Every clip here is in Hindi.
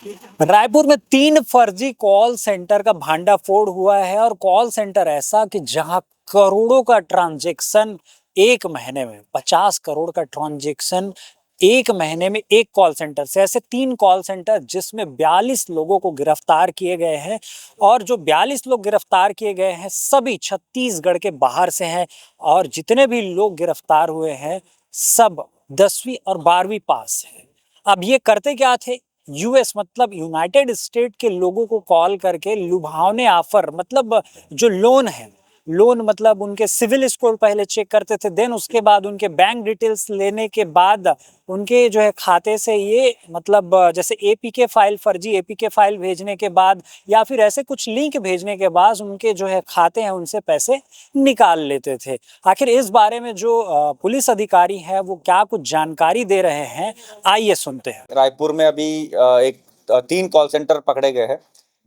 रायपुर में 3 फर्जी कॉल सेंटर का भांडाफोड़ हुआ है और कॉल सेंटर ऐसा कि जहां करोड़ों का ट्रांजैक्शन एक महीने में 50 करोड़ का ट्रांजैक्शन एक महीने में एक कॉल सेंटर से, ऐसे 3 कॉल सेंटर जिसमें 42 लोगों को गिरफ्तार किए गए हैं। और जो 42 लोग गिरफ्तार किए गए हैं सभी छत्तीसगढ़ के बाहर से हैं। और जितने भी लोग गिरफ्तार हुए हैं सब 10वीं और 12वीं पास हैं। अब ये करते क्या थे? यूएस मतलब यूनाइटेड स्टेट के लोगों को कॉल करके लुभावने ऑफर, मतलब जो लोन है, लोन मतलब उनके सिविल स्कोर पहले चेक करते थे, देन उसके बाद उनके बैंक डिटेल्स लेने के बाद उनके जो है खाते से ये मतलब जैसे एपीके फाइल, फर्जी एपीके फाइल भेजने के बाद या फिर ऐसे कुछ लिंक भेजने के बाद उनके जो है खाते हैं उनसे पैसे निकाल लेते थे। आखिर इस बारे में जो पुलिस अधिकारी है वो क्या कुछ जानकारी दे रहे हैं, आइए सुनते हैं। रायपुर में अभी एक 3 कॉल सेंटर पकड़े गए हैं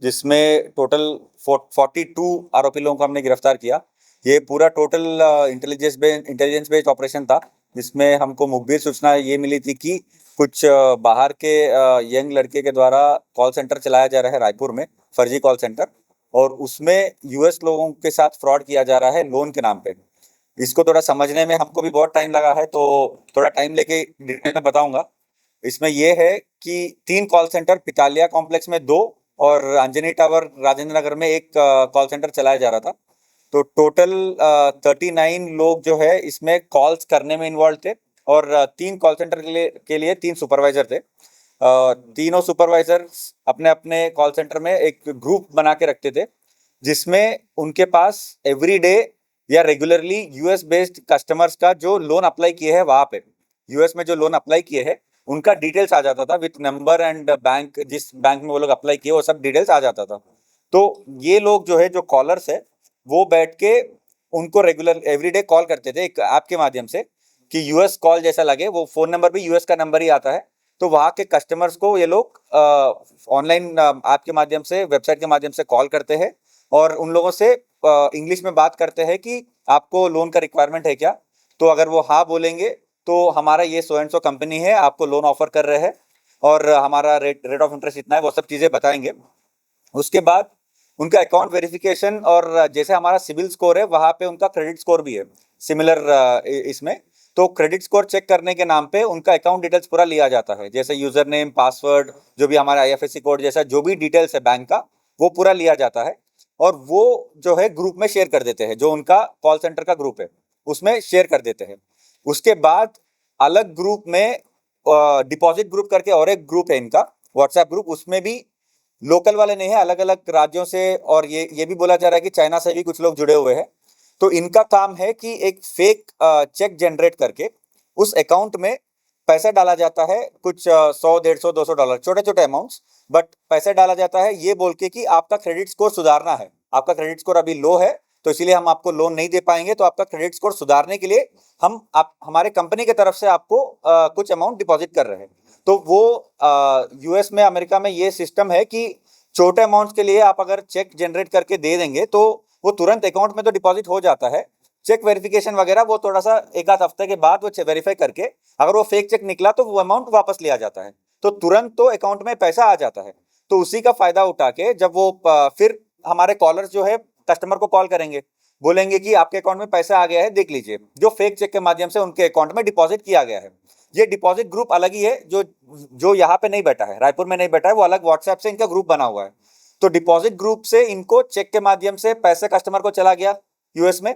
जिसमें टोटल 42 आरोपी लोगों को हमने गिरफ्तार किया। ये पूरा टोटल इंटेलिजेंस बेस्ड ऑपरेशन था जिसमें हमको मुखबिर सूचना ये मिली थी कि कुछ बाहर के यंग लड़के के द्वारा कॉल सेंटर चलाया जा रहा है रायपुर में, फर्जी कॉल सेंटर, और उसमें यूएस लोगों के साथ फ्रॉड किया जा रहा है लोन के नाम पे। इसको थोड़ा समझने में हमको भी बहुत टाइम लगा है, तो थोड़ा टाइम लेके डिटेल में बताऊंगा। इसमें यह है कि 3 कॉल सेंटर पितालिया कॉम्प्लेक्स में 2 और अंजनी टावर राजेंद्र नगर में एक कॉल सेंटर चलाया जा रहा था। तो टोटल 39 लोग जो है इसमें कॉल्स करने में इन्वॉल्व थे और 3 कॉल सेंटर के लिए 3 सुपरवाइजर थे। तीनों सुपरवाइजर अपने अपने कॉल सेंटर में एक ग्रुप बना के रखते थे जिसमें उनके पास एवरी डे या रेगुलरली यूएस बेस्ड कस्टमर्स का जो लोन अप्लाई किए हैं वहां पे, यूएस में जो लोन अप्लाई किए हैं उनका डिटेल्स आ जाता था विथ नंबर एंड बैंक, जिस बैंक में वो लोग अप्लाई किए वो सब डिटेल्स आ जाता था। तो ये लोग जो है, जो कॉलर्स है, वो बैठ के उनको रेगुलर एवरीडे कॉल करते थे एक ऐप के माध्यम से कि यूएस कॉल जैसा लगे, वो फोन नंबर भी यूएस का नंबर ही आता है। तो वहाँ के कस्टमर्स को ये लोग ऑनलाइन ऐप के माध्यम से, वेबसाइट के माध्यम से कॉल करते हैं और उन लोगों से इंग्लिश में बात करते हैं कि आपको लोन का रिक्वायरमेंट है क्या। तो अगर वो हाँ बोलेंगे तो हमारा ये सो एंड सो कंपनी है, आपको लोन ऑफर कर रहे हैं और हमारा रेट ऑफ इंटरेस्ट इतना है, वो सब चीज़ें बताएंगे। उसके बाद उनका अकाउंट वेरिफिकेशन और जैसे हमारा सिविल स्कोर है वहाँ पे उनका क्रेडिट स्कोर भी है सिमिलर इसमें। तो क्रेडिट स्कोर चेक करने के नाम पे उनका अकाउंट डिटेल्स पूरा लिया जाता है, जैसे यूजर नेम, पासवर्ड, जो भी हमारा आईएफएससी कोड जैसा जो भी डिटेल्स है बैंक का, वो पूरा लिया जाता है और वो जो है ग्रुप में शेयर कर देते हैं, जो उनका कॉल सेंटर का ग्रुप है उसमें शेयर कर देते हैं। उसके बाद अलग ग्रुप में डिपॉजिट ग्रुप करके और एक ग्रुप है इनका, व्हाट्सएप ग्रुप, उसमें भी लोकल वाले नहीं है, अलग अलग राज्यों से, और ये भी बोला जा रहा है कि चाइना से भी कुछ लोग जुड़े हुए हैं। तो इनका काम है कि एक फेक चेक जनरेट करके उस अकाउंट में पैसा डाला जाता है, कुछ 100, 150, $200, छोटे छोटे अमाउंट्स, बट पैसा डाला जाता है ये बोल के कि आपका क्रेडिट स्कोर सुधारना है, आपका क्रेडिट स्कोर अभी लो है तो इसीलिए हम आपको लोन नहीं दे पाएंगे, तो आपका क्रेडिट स्कोर सुधारने के लिए आप हमारे कंपनी की तरफ से आपको कुछ अमाउंट डिपॉजिट कर रहे हैं। तो वो यूएस में, अमेरिका में ये सिस्टम है कि छोटे अमाउंट्स के लिए आप अगर चेक जनरेट करके दे देंगे तो वो तुरंत अकाउंट में तो डिपॉजिट हो जाता है। चेक वेरिफिकेशन वगैरह वो थोड़ा सा एक आध हफ्ते के बाद वो वेरीफाई करके अगर वो फेक चेक निकला तो वो अमाउंट वापस लिया जाता है, तो तुरंत तो अकाउंट में पैसा आ जाता है। तो उसी का फायदा उठा के जब वो फिर हमारे कॉलर्स जो है कस्टमर को कॉल करेंगे, बोलेंगे कि आपके अकाउंट में पैसा आ गया है, देख लीजिए, जो फेक चेक के माध्यम से उनके अकाउंट में डिपॉजिट किया गया है। ये डिपॉजिट ग्रुप अलग ही है, जो जो यहाँ पे नहीं बैठा है, रायपुर में नहीं बैठा है, वो अलग व्हाट्सएप से इनका ग्रुप बना हुआ है। तो डिपॉजिट ग्रुप से इनको चेक के माध्यम से पैसे कस्टमर को चला गया यूएस में,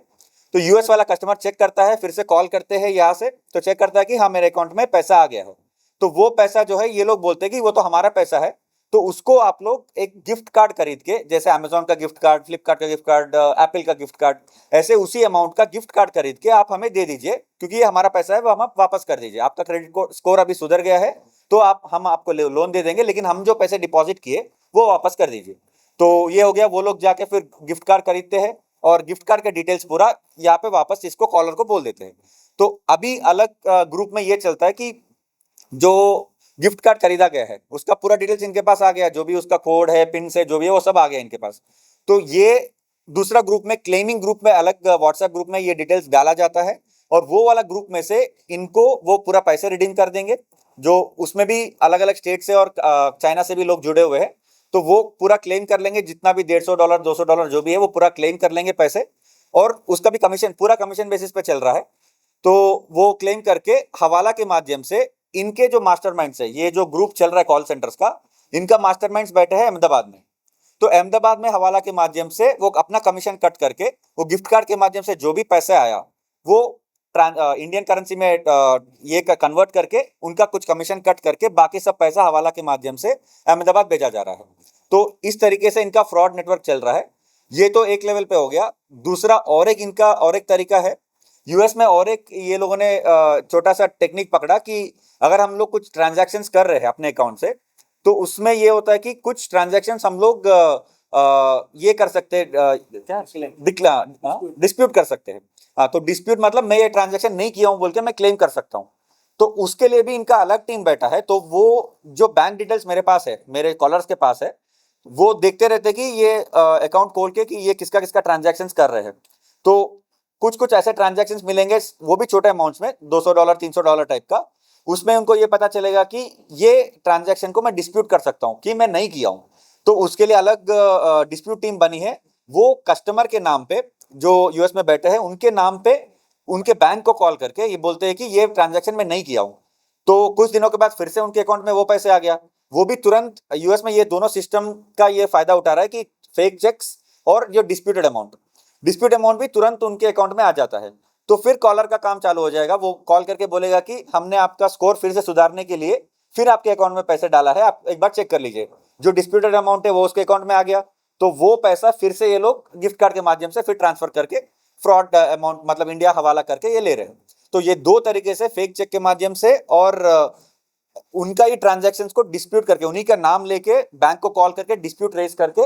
तो यूएस वाला कस्टमर चेक करता है, फिर से कॉल करते हैं यहाँ से, तो चेक करता है कि हाँ मेरे अकाउंट में पैसा आ गया है। तो वो पैसा जो है ये लोग बोलते हैं कि वो तो हमारा पैसा है, तो उसको आप लोग एक गिफ्ट कार्ड खरीद के, जैसे अमेजोन का गिफ्ट कार्ड, फ्लिपकार्ट का गिफ्ट कार्ड, एप्पल का गिफ्ट कार्ड, ऐसे उसी अमाउंट का गिफ्ट कार्ड खरीद के आप हमें दे दीजिए, क्योंकि ये हमारा पैसा है, वो हम वापस कर दीजिए, आपका क्रेडिट स्कोर अभी सुधर गया है तो हम आपको लोन दे देंगे, लेकिन हम जो पैसे डिपॉजिट किए वो वापस कर दीजिए। तो ये हो गया, वो लोग जाके फिर गिफ्ट कार्ड खरीदते हैं और गिफ्ट कार्ड का डिटेल्स पूरा यहाँ पे वापस इसको कॉलर को बोल देते हैं। तो अभी अलग ग्रुप में ये चलता है कि जो गिफ्ट कार्ड खरीदा गया है उसका पूरा डिटेल्स इनके पास आ गया, जो भी उसका कोड है, पिन से जो भी है वो सब आ गया इनके पास। तो ये दूसरा ग्रुप में, क्लेमिंग ग्रुप में, अलग व्हाट्सएप ग्रुप में ये डिटेल्स डाला जाता है और वो वाला ग्रुप में से इनको वो पूरा पैसे रिडीम कर देंगे। जो उसमें भी अलग अलग स्टेट से और चाइना से भी लोग जुड़े हुए हैं, तो वो पूरा क्लेम कर लेंगे, जितना भी $150 $200 जो भी है वो पूरा क्लेम कर लेंगे पैसे, और उसका भी कमीशन पूरा कमीशन बेसिस पे चल रहा है। तो वो क्लेम करके हवाला के माध्यम से इनके जो मास्टरमाइंड्स है, ये जो ग्रुप चल रहा है कॉल सेंटर्स का, इनका मास्टरमाइंड्स बैठे हैं अहमदाबाद में। तो अहमदाबाद में हवाला के माध्यम से वो अपना कमीशन कट करके वो गिफ्ट कार्ड के माध्यम से जो भी पैसे आया वो इंडियन करेंसी में ये कन्वर्ट करके उनका कुछ कमीशन कट करके बाकी सब पैसा हवाला के माध्यम से अहमदाबाद भेजा जा रहा है। तो इस तरीके से इनका फ्रॉड नेटवर्क चल रहा है। ये तो एक लेवल पे हो गया। दूसरा और एक इनका और एक तरीका है यूएस में, और एक ये लोगों ने छोटा सा टेक्निक पकड़ा कि अगर हम लोग कुछ ट्रांजैक्शंस कर रहे हैं अपने अकाउंट से, तो उसमें ये होता है कि कुछ ट्रांजैक्शंस हम लोग ये कर सकते हैं, क्या डिस्प्यूट कर सकते हैं। हाँ, तो डिस्प्यूट मतलब मैं ये ट्रांजैक्शन नहीं किया हूं बोल के मैं क्लेम कर सकता हूं। तो उसके लिए भी इनका अलग टीम बैठा है। तो वो जो बैंक डिटेल्स मेरे पास है, मेरे कॉलर्स के पास है, वो देखते रहते कि ये अकाउंट खोल के कि ये किसका किसका ट्रांजैक्शंस कर रहे हैं। तो कुछ कुछ ऐसे ट्रांजैक्शंस मिलेंगे, वो भी छोटे अमाउंट्स में, $200 $300 टाइप का। उसमें उनको ये पता चलेगा कि ये ट्रांजैक्शन को मैं डिस्प्यूट कर सकता हूँ कि मैं नहीं किया हूँ। तो उसके लिए अलग डिस्प्यूट टीम बनी है। वो कस्टमर के नाम पे, जो यूएस में बैठे हैं उनके नाम पे, उनके बैंक को कॉल करके ये बोलते हैं कि ये ट्रांजैक्शन मैं नहीं किया हूँ। तो कुछ दिनों के बाद फिर से उनके अकाउंट में वो पैसे आ गया। वो भी तुरंत यूएस में ये दोनों सिस्टम का ये फायदा उठा रहा है कि फेक चेक्स और जो डिस्प्यूट अमाउंट भी तुरंत उनके अकाउंट में आ जाता है। तो फिर कॉलर का काम चालू हो जाएगा। वो कॉल करके बोलेगा कि हमने आपका स्कोर फिर से सुधारने के लिए फिर आपके अकाउंट में पैसे डाला है, आप एक बार चेक कर लीजिए। जो डिस्प्यूटेड अमाउंट है वो उसके अकाउंट में आ गया, तो वो पैसा फिर से ये लोग गिफ्ट कार्ड के माध्यम से फिर ट्रांसफर करके फ्रॉड अमाउंट मतलब इंडिया हवाला करके ये ले रहे हैं। तो ये दो तरीके से, फेक चेक के माध्यम से और उनका ही ट्रांजैक्शंस को डिस्प्यूट करके, उन्हीं का नाम लेके बैंक को कॉल करके डिस्प्यूट रेज करके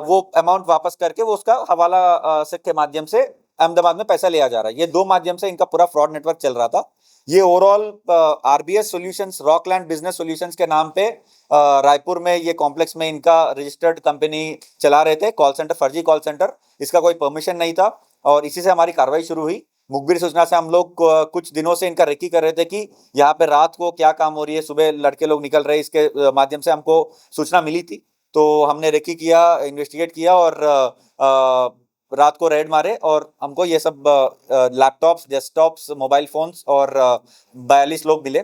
वो अमाउंट वापस करके वो उसका हवाला से के माध्यम से अहमदाबाद में पैसा लिया जा रहा है। ये दो माध्यम से इनका पूरा फ्रॉड नेटवर्क चल रहा था। ये overall RBS solutions, Rockland business solutions के नाम पे रायपुर में ये कॉम्प्लेक्स में इनका रजिस्टर्ड कंपनी चला रहे थे कॉल सेंटर, फर्जी कॉल सेंटर। इसका कोई परमिशन नहीं था और इसी से हमारी कार्रवाई शुरू हुई। मुखबिर सूचना से हम लोग कुछ दिनों से इनका रेकी कर रहे थे कि यहाँ पे रात को क्या काम हो रही है, सुबह लड़के लोग निकल रहे हैं, इसके माध्यम से हमको सूचना मिली थी। तो हमने रेकी किया, इन्वेस्टिगेट किया और रात को रेड मारे और हमको ये सब लैपटॉप्स, डेस्कटॉप्स, मोबाइल फोन्स और 42 लोग मिले।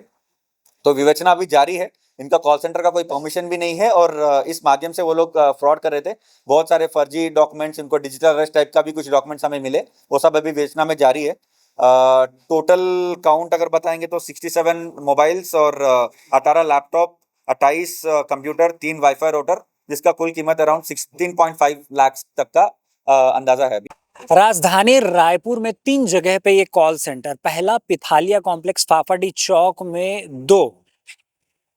तो विवेचना अभी जारी है। इनका कॉल सेंटर का कोई परमिशन भी नहीं है और इस माध्यम से वो लोग फ्रॉड कर रहे थे। बहुत सारे फर्जी डॉक्यूमेंट्स, इनको डिजिटल अरेस्ट टाइप का भी कुछ डॉक्यूमेंट्स हमें मिले, वो सब अभी विवेचना में जारी है। टोटल काउंट अगर बताएंगे तो 67 मोबाइल्स और 18 लैपटॉप, 28 कंप्यूटर, 3 वाईफाई राउटर, जिसका कुल कीमत अराउंड 16.5 लाख तक का अंदाजा है अभी। राजधानी रायपुर में 3 जगह पे ये कॉल सेंटर, पहला पिथालिया कॉम्प्लेक्स फाफाडी चौक में 2,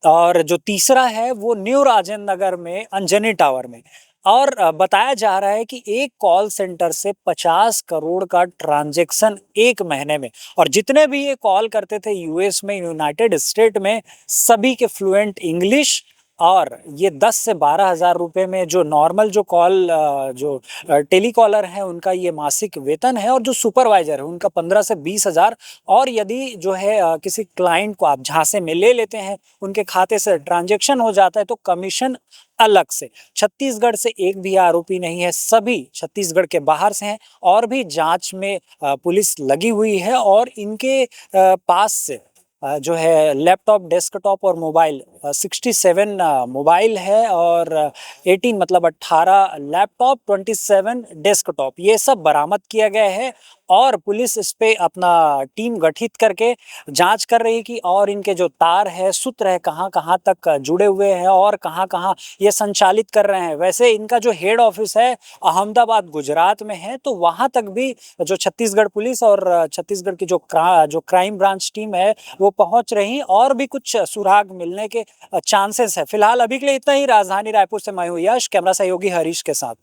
और जो तीसरा है वो न्यू राजेंद्र नगर में अंजनी टावर में। और बताया जा रहा है कि एक कॉल सेंटर से 50 करोड़ का ट्रांजैक्शन एक महीने में, और जितने भी ये कॉल करते थे यूएस में, यूनाइटेड स्टेट में, सभी के फ्लुएंट इंग्लिश। और ये 10 से 12 हज़ार रुपये में जो नॉर्मल जो कॉल जो टेलीकॉलर है उनका ये मासिक वेतन है, और जो सुपरवाइजर है उनका 15 से 20 हज़ार। और यदि जो है किसी क्लाइंट को आप झांसे में ले लेते हैं, उनके खाते से ट्रांजैक्शन हो जाता है, तो कमीशन अलग से। छत्तीसगढ़ से एक भी आरोपी नहीं है, सभी छत्तीसगढ़ के बाहर से हैं। और भी जांच में पुलिस लगी हुई है और इनके पास से जो है लैपटॉप, डेस्कटॉप और मोबाइल, 67 मोबाइल है और 18 मतलब 18 लैपटॉप, 27 डेस्कटॉप, ये सब बरामद किया गया है। और पुलिस इस पे अपना टीम गठित करके जांच कर रही है कि और इनके जो तार है, सूत्र है, कहाँ कहाँ तक जुड़े हुए हैं और कहाँ कहाँ ये संचालित कर रहे हैं। वैसे इनका जो हेड ऑफिस है अहमदाबाद गुजरात में है, तो वहाँ तक भी जो छत्तीसगढ़ पुलिस और छत्तीसगढ़ की जो क्राइम ब्रांच टीम है वो पहुंच रही, और भी कुछ सुराग मिलने के चांसेस है। फिलहाल अभी के लिए इतना ही। राजधानी रायपुर से मैं हूं यश, कैमरा सहयोगी हरीश के साथ।